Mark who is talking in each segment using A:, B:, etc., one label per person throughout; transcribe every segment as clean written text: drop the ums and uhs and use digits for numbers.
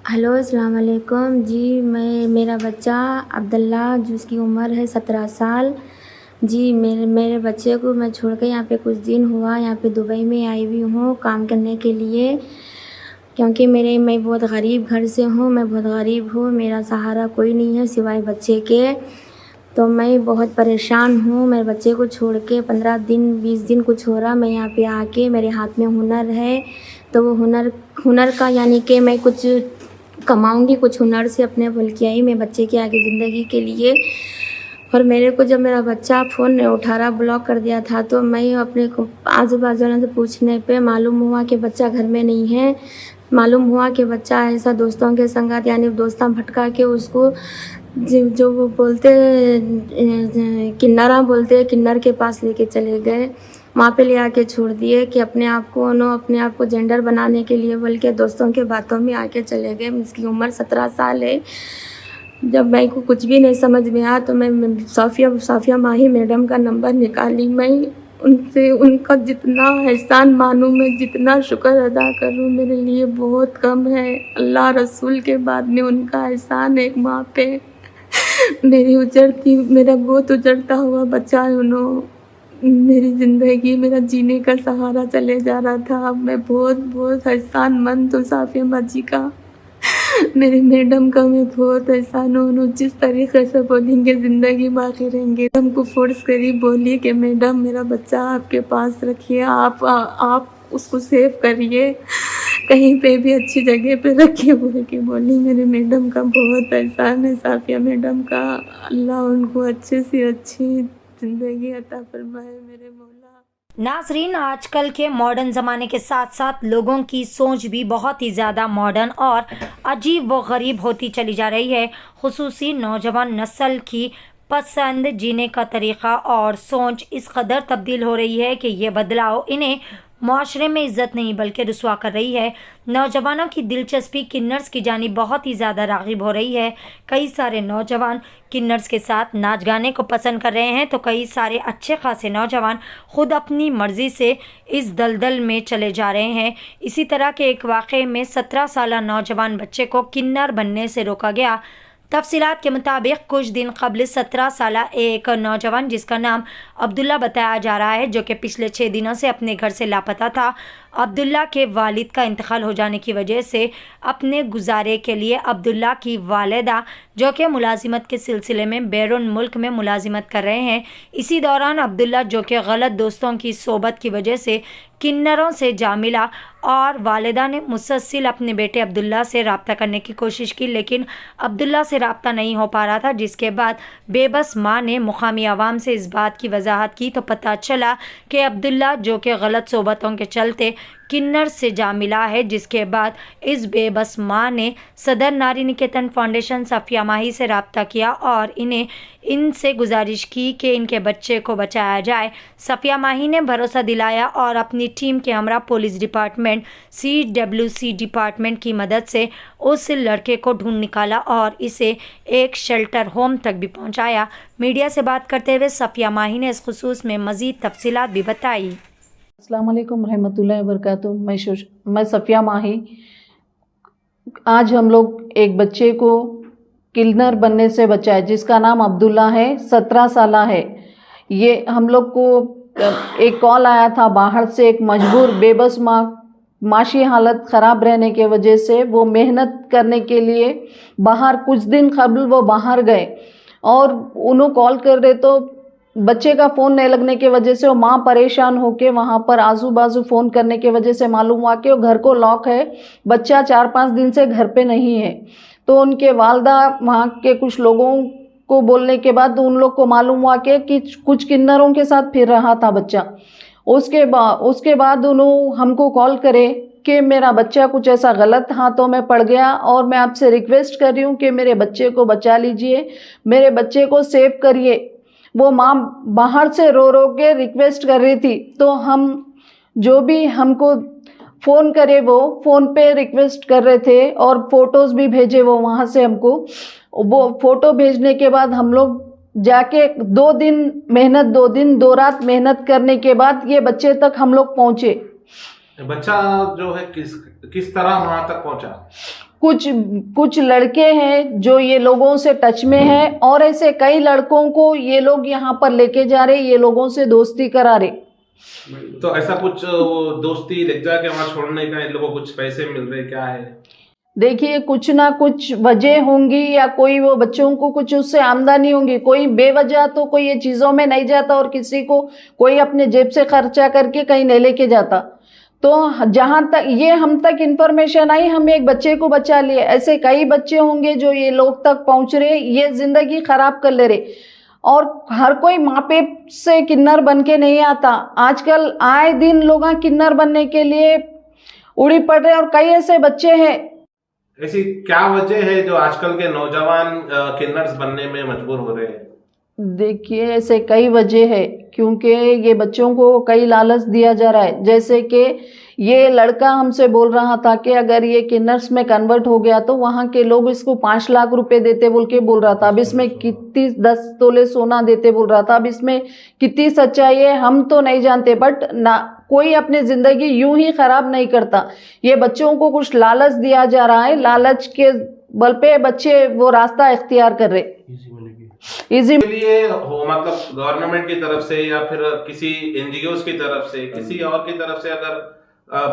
A: Hello अस्सलाम वालेकुम जी। मेरा बच्चा अब्दुल्ला जिसकी उम्र है 17 साल जी। मेरे बच्चे को मैं छोड़ के यहाँ पे कुछ दिन हुआ यहाँ पे दुबई में आई हुई हूँ काम करने के लिए, क्योंकि मैं बहुत गरीब घर से हूँ। मैं बहुत गरीब हूँ, मेरा सहारा कोई नहीं है सिवाय बच्चे के। तो मैं बहुत परेशान हूँ। मेरे बच्चे को छोड़ के 15 दिन 20 दिन कुछ हो रहा। मैं यहाँ पे आके मेरे हाथ में हुनर है, तो वो हुनर का यानी कि मैं कुछ कमाऊँगी, कुछ हुनर से अपने बल की आई मैं बच्चे की आगे ज़िंदगी के लिए। और मेरे को जब मेरा बच्चा फ़ोन नहीं उठा रहा, ब्लॉक कर दिया था, तो मैं अपने आजू बाजू वालों से पूछने पे मालूम हुआ कि बच्चा घर में नहीं है। मालूम हुआ कि बच्चा ऐसा दोस्तों के संगत यानी दोस्तां भटका के उसको जो वो बोलते किन्नरा बोलते हैं, किन्नर के पास लेके चले गए। वहाँ पे ले आके छोड़ दिए कि अपने आप को जेंडर बनाने के लिए बल्कि दोस्तों के बातों में आके चले गए। इसकी उम्र 17 साल है। जब मैं को कुछ भी नहीं समझ में आया तो मैं साफिया माही मैडम का नंबर निकाली। मैं उनसे उनका जितना एहसान मानूँ, मैं जितना शुक्र अदा करूँ, मेरे लिए बहुत कम है। अल्लाह रसूल के बाद में उनका एहसान एक माँ पे। मेरा बहुत उजड़ता हुआ बच्चा है। मेरी ज़िंदगी मेरा जीने का सहारा चले जा रहा था। अब मैं बहुत बहुत एहसानमंद हूँ साफिया माँ जी का, मेरी मैडम का मैं बहुत एहसान हूँ। जिस तरीके से बोलेंगे ज़िंदगी बाकी रहेंगे। हमको फोर्स करी, बोली कि मैडम मेरा बच्चा आपके पास रखिए, आप उसको सेव करिए, कहीं पे भी अच्छी जगह पे रखिए बोल के बोली। मेरे मैडम का बहुत एहसान है साफिया मैडम का। अल्लाह उनको अच्छे से अच्छी ज़िंदगी अता फरमाए मेरे मौला।
B: नाजरीन, आजकल के मॉडर्न ज़माने के साथ साथ लोगों की सोच भी बहुत ही ज़्यादा मॉडर्न और अजीब व गरीब होती चली जा रही है। खुसूसी नौजवान नस्ल की पसंद, जीने का तरीक़ा और सोच इस कदर तब्दील हो रही है कि ये बदलाव इन्हें माशरे में इज़्ज़त नहीं बल्कि रुसवा कर रही है। नौजवानों की दिलचस्पी किन्नर्स की जानिब बहुत ही ज़्यादा राग़िब हो रही है। कई सारे नौजवान किन्नर्स के साथ नाच गाने को पसंद कर रहे हैं, तो कई सारे अच्छे खासे नौजवान खुद अपनी मर्ज़ी से इस दलदल में चले जा रहे हैं। इसी तरह के एक वाक़े में 17 साला नौजवान बच्चे को किन्नर बनने से रोका गया। तफसीलात के मुताबिक कुछ दिन कबल 17 साला एक नौजवान जिसका नाम अब्दुल्ला बताया जा रहा है, जो कि पिछले 6 दिनों से अपने घर से लापता था। अब्दुल्ला के वालिद का इंतकाल हो जाने की वजह से अपने गुजारे के लिए अब्दुल्ला की वालिदा, जो कि मुलाजिमत के सिलसिले में बैरून मुल्क में मुलाजिमत कर रहे हैं, इसी दौरान अब्दुल्ला, जो कि गलत दोस्तों की सोबत की वजह से किन्नरों से जा मिला और वालिदा ने मुसलसल अपने बेटे अब्दुल्ला से रब्ता करने की कोशिश की, लेकिन अब्दुल्ला से रब्ता नहीं हो पा रहा था। जिसके बाद बेबस माँ ने मुकामी आवाम से इस बात की वजाहत की तो पता चला कि अब्दुल्ला, जो कि गलत सोबतों के चलते किन्नर से जा मिला है। जिसके बाद इस बेबस माँ ने सदर नारी निकेतन फाउंडेशन सफिया माही से रब्ता किया और इनसे गुजारिश की कि इनके बच्चे को बचाया जाए। सफिया माही ने भरोसा दिलाया और अपनी टीम के हमरा पुलिस डिपार्टमेंट, CWC डिपार्टमेंट की मदद से उस लड़के को ढूंढ निकाला और इसे एक शेल्टर होम तक भी पहुंचाया। मीडिया से बात करते हुए सफिया माही ने इस खुसूस में मज़ीद तफसीलात भी बताई।
C: अस्सलाम वालेकुम रहमतुल्लाहि व बरकातुहू। मैं सफिया माही। आज हम लोग एक बच्चे को किन्नर बनने से बचाए, जिसका नाम अब्दुल्ला है, 17 साला है। ये हम लोग को एक कॉल आया था बाहर से, एक मजबूर बेबस माँ, माशी हालत ख़राब रहने के वजह से वो मेहनत करने के लिए बाहर, कुछ दिन कबल वो बाहर गए और उन्होंने कॉल कर रहे तो बच्चे का फ़ोन नहीं लगने की वजह से वो माँ परेशान होके वहाँ पर आजू बाजू फ़ोन करने की वजह से मालूम हुआ कि वो घर को लॉक है, बच्चा 4-5 दिन से घर पे नहीं है। तो उनके वालदा वहाँ के कुछ लोगों को बोलने के बाद उन लोग को मालूम हुआ कि कुछ किन्नरों के साथ फिर रहा था बच्चा। उसके बाद उन्होंने हमको कॉल करे कि मेरा बच्चा कुछ ऐसा गलत हाथों में पड़ गया और मैं आपसे रिक्वेस्ट कर रही हूँ कि मेरे बच्चे को बचा लीजिए, मेरे बच्चे को सेव करिए। वो माँ बाहर से रो रो के रिक्वेस्ट कर रही थी, तो हम जो भी हमको फ़ोन करे वो फ़ोन पे रिक्वेस्ट कर रहे थे और फ़ोटोज़ भी भेजे वो वहाँ से हमको। वो फ़ोटो भेजने के बाद हम लोग जाके 2 दिन 2 रात मेहनत करने के बाद ये बच्चे तक हम लोग पहुँचे।
D: बच्चा जो है किस तरह वहां तक पहुंचा?
C: कुछ लड़के हैं जो ये लोगों से टच में हैं और ऐसे कई लड़कों को ये लोग यहाँ पर लेके जा रहे, ये लोगों से दोस्ती करा रहे।
D: तो ऐसा कुछ वो दोस्ती ले जाके वहाँ छोड़ने का इन लोगों को कुछ पैसे मिल रहे क्या है?
C: देखिए, कुछ ना कुछ वजह होंगी या कोई वो बच्चों को कुछ उससे आमदनी होंगी। कोई बेवजह तो कोई ये चीजों में नहीं जाता और किसी को कोई अपने जेब से खर्चा करके कहीं नहीं लेके जाता। तो जहां तक ये हम तक इंफॉर्मेशन आई, हम एक बच्चे को बचा लिए। ऐसे कई बच्चे होंगे जो ये लोग तक पहुंच रहे, ये जिंदगी खराब कर ले रहे। और हर कोई माँ बाप से किन्नर बन के नहीं आता। आजकल आए दिन लोग किन्नर बनने के लिए उड़ी पड़ रहे और कई ऐसे बच्चे हैं।
D: ऐसी क्या वजह है जो आजकल के नौजवान किन्नर्स बनने में मजबूर हो रहे हैं?
C: देखिए, ऐसे कई वजह है, क्योंकि ये बच्चों को कई लालच दिया जा रहा है। जैसे कि ये लड़का हमसे बोल रहा था कि अगर ये किन्नर्स में कन्वर्ट हो गया तो वहाँ के लोग इसको 5 लाख रुपए देते बोल के बोल रहा था। अब इसमें कितनी 10 तोले सोना देते बोल रहा था। अब इसमें कितनी सच्चाई है हम तो नहीं जानते, बट ना कोई अपनी जिंदगी यूं ही खराब नहीं करता। ये बच्चों को कुछ लालच दिया जा रहा है, लालच के बल पे बच्चे वो रास्ता इख्तियार कर रहे इजी
D: के लिए हो, मतलब गवर्नमेंट की तरफ से या फिर किसी एनजीओ की तरफ से, किसी और की तरफ से अगर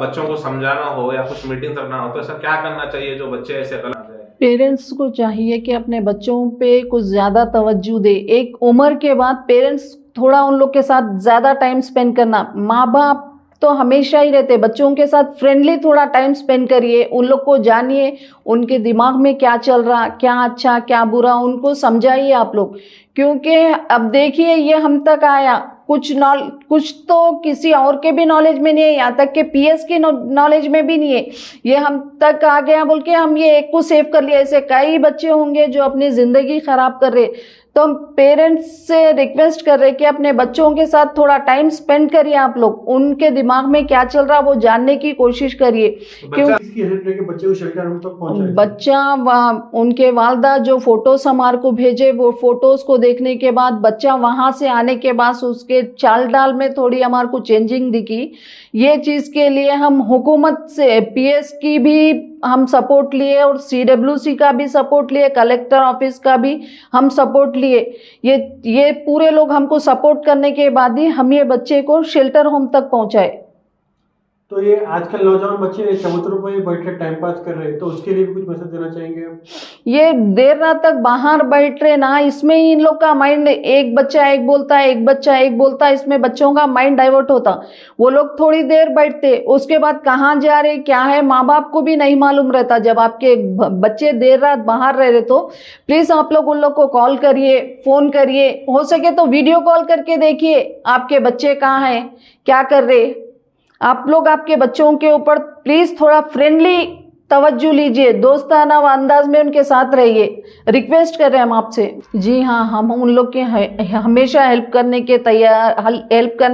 D: बच्चों को समझाना हो या कुछ मीटिंग करना हो तो ऐसा क्या करना चाहिए जो बच्चे ऐसे कर जाए?
C: पेरेंट्स को चाहिए कि अपने बच्चों पे कुछ ज्यादा तवज्जो दे। एक उम्र के बाद पेरेंट्स थोड़ा उन लोग के साथ ज्यादा टाइम स्पेंड करना। माँ बाप तो हमेशा ही रहते, बच्चों के साथ फ्रेंडली थोड़ा टाइम स्पेंड करिए, उन लोग को जानिए, उनके दिमाग में क्या चल रहा, क्या अच्छा क्या बुरा, उनको समझाइए आप लोग। क्योंकि अब देखिए, ये हम तक आया, कुछ तो किसी और के भी नॉलेज में नहीं है, यहाँ तक के पीएस के नॉलेज में भी नहीं है, ये हम तक आ गया बोल के हम ये एक को सेव कर लिया। ऐसे कई बच्चे होंगे जो अपनी जिंदगी खराब कर रहे। तो हम पेरेंट्स से रिक्वेस्ट कर रहे कि अपने बच्चों के साथ थोड़ा टाइम स्पेंड करिए आप लोग, उनके दिमाग में क्या चल रहा वो जानने की कोशिश करिए।
E: क्योंकि बच्चे को शेल्टर होम तक पहुंचाए,
C: बच्चा उनके वालदा जो फोटोज हमारे को भेजे, वो फोटोज को देखने के बाद बच्चा वहां से आने के बाद उसके चाल डाल में थोड़ी हमारे को चेंजिंग दिखी। ये चीज के लिए हम हुकूमत से पीएस की भी हम सपोर्ट लिए और सीडब्ल्यूसी का भी सपोर्ट लिए, कलेक्टर ऑफिस का भी हम सपोर्ट लिए। ये पूरे लोग हमको सपोर्ट करने के बाद ही हम ये बच्चे को शेल्टर होम तक पहुंचाए।
E: तो ये आजकल नौजवान बच्चे चबूतरों पर बैठ के टाइम पास कर रहे हैं, तो उसके लिए भी कुछ मैसेज देना चाहेंगे?
C: ये देर रात तक बाहर बैठ रहे ना, इसमें ही इन लोग का माइंड, एक बच्चा एक बोलता है, एक बच्चा एक बोलता है, इसमें बच्चों का माइंड डाइवर्ट होता। वो लोग थोड़ी देर बैठते, उसके बाद कहाँ जा रहे क्या है माँ बाप को भी नहीं मालूम रहता। जब आपके बच्चे देर रात बाहर रह रहे तो प्लीज आप लोग उन लोग को कॉल करिए, फोन करिए, हो सके तो वीडियो कॉल करके देखिए आपके बच्चे कहाँ हैं, क्या कर रहे। आप लोग आपके बच्चों के ऊपर प्लीज थोड़ा फ्रेंडली तवज्जो लीजिए, दोस्ताना अंदाज में उनके साथ रहिए, रिक्वेस्ट कर रहे हैं हम आपसे। जी हाँ, हम उन लोग के हमेशा हेल्प करने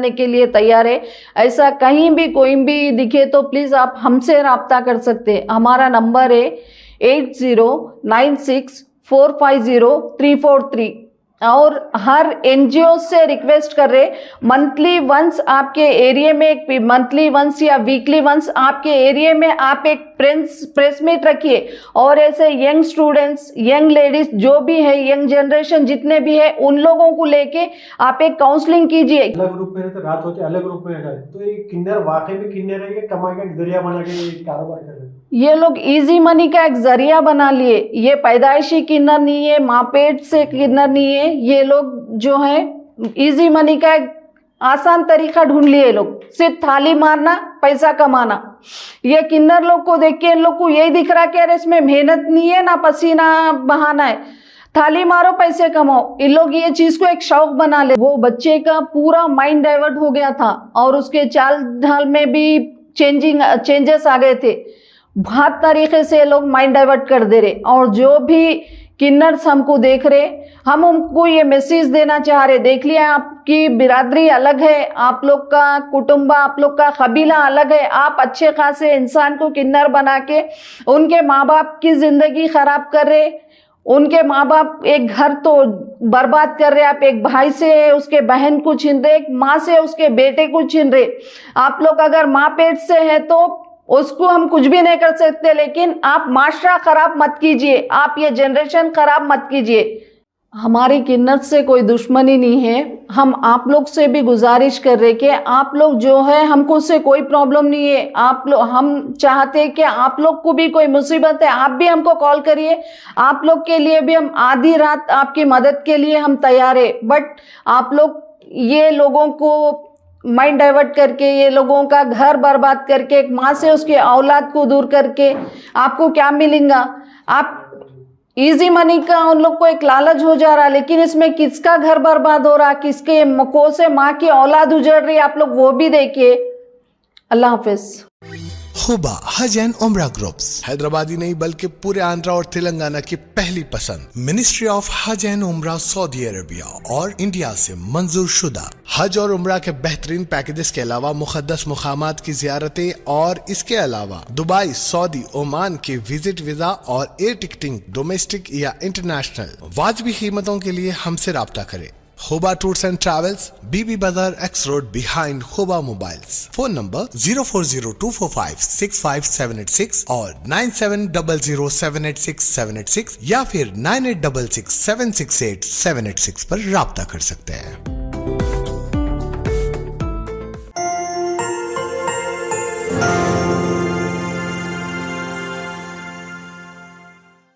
C: के लिए तैयार है। ऐसा कहीं भी कोई भी दिखे तो प्लीज आप हमसे राब्ता कर सकते हैं। हमारा नंबर है 8096450343। और हर एनजीओ से रिक्वेस्ट कर रहे, मंथली वंस आपके एरिया में, मंथली वंस या वीकली वंस आपके एरिया में आप एक प्रेस मीट रखिए और ऐसे यंग स्टूडेंट्स, यंग लेडीज जो भी है, यंग जनरेशन जितने भी है, उन लोगों को लेके आप एक काउंसलिंग कीजिए।
E: अलग ग्रुप में रहते, रात होते अलग ग्रुप में रहते, तो ये किन्नर वाकई में किन्नर है, ये कमाई का एक जरिया बना के कारोबार कर रहे हैं।
C: ये लोग इजी मनी का एक जरिया बना लिए। ये पैदाइशी किन्नर नहीं है, माँ पेट से किन्नर नहीं है। ये लोग जो है इजी मनी का एक आसान तरीका ढूंढ लिए लोग, सिर्फ थाली मारना, पैसा कमाना। ये किन्नर लोग को देख के इन लोग को यही दिख रहा कि अरे इसमें मेहनत नहीं है, ना पसीना बहाना है, थाली मारो पैसे कमाओ। इन लोग ये चीज को एक शौक बना ले। वो बच्चे का पूरा माइंड डाइवर्ट हो गया था और उसके चाल ढाल में भी चेंजेस आ गए थे। बहुत तरीके से लोग माइंड डाइवर्ट कर दे रहे। और जो भी किन्नर्स हमको देख रहे, हम उनको ये मैसेज देना चाह रहे, देख लिया आपकी बिरादरी अलग है, आप लोग का कुटुंबा, आप लोग का कबीला अलग है, आप अच्छे खासे इंसान को किन्नर बना के उनके माँ बाप की जिंदगी खराब कर रहे, उनके माँ बाप एक घर तो बर्बाद कर रहे। आप एक भाई से उसके बहन को छीन रहे, एक माँ से उसके बेटे को छीन रहे। आप लोग अगर माँ पेट से है तो उसको हम कुछ भी नहीं कर सकते, लेकिन आप माशरा खराब मत कीजिए, आप ये जनरेशन खराब मत कीजिए। हमारी किन्नत से कोई दुश्मनी नहीं है, हम आप लोग से भी गुजारिश कर रहे कि आप लोग जो है, हमको उससे कोई प्रॉब्लम नहीं है, आप लोग, हम चाहते हैं कि आप लोग को भी कोई मुसीबत है आप भी हमको कॉल करिए, आप लोग के लिए भी हम आधी रात आपकी मदद के लिए हम तैयार है। बट आप लोग ये लोगों को माइंड डाइवर्ट करके, ये लोगों का घर बर्बाद करके, एक माँ से उसके औलाद को दूर करके आपको क्या मिलेगा? आप इजी मनी का उन लोग को एक लालच हो जा रहा, लेकिन इसमें किसका घर बर्बाद हो रहा, किसके को से माँ की औलाद उजड़ रही, आप लोग वो भी देखिए। अल्लाह हाफिज।
F: हुबा हज एंड उम्रा ग्रुप्स हैदराबादी नहीं बल्कि पूरे आंध्रा और तेलंगाना की पहली पसंद। मिनिस्ट्री ऑफ हज एंड उम्रा सऊदी अरेबिया और इंडिया से मंजूर शुदा। हज और उम्रा के बेहतरीन पैकेजेस के अलावा मुकद्दस मुकामात की जियारतें और इसके अलावा दुबई, सऊदी, ओमान के विजिट वीजा और एयर टिकटिंग डोमेस्टिक या इंटरनेशनल वाजिबी कीमतों के लिए हमसे राब्ता करें। Huba Tours and Travels, BB Bazar X Road behind Huba Mobiles. Phone number 0402456576 और 9700786786 या फिर 9866768786 पर राब्ता कर सकते हैं।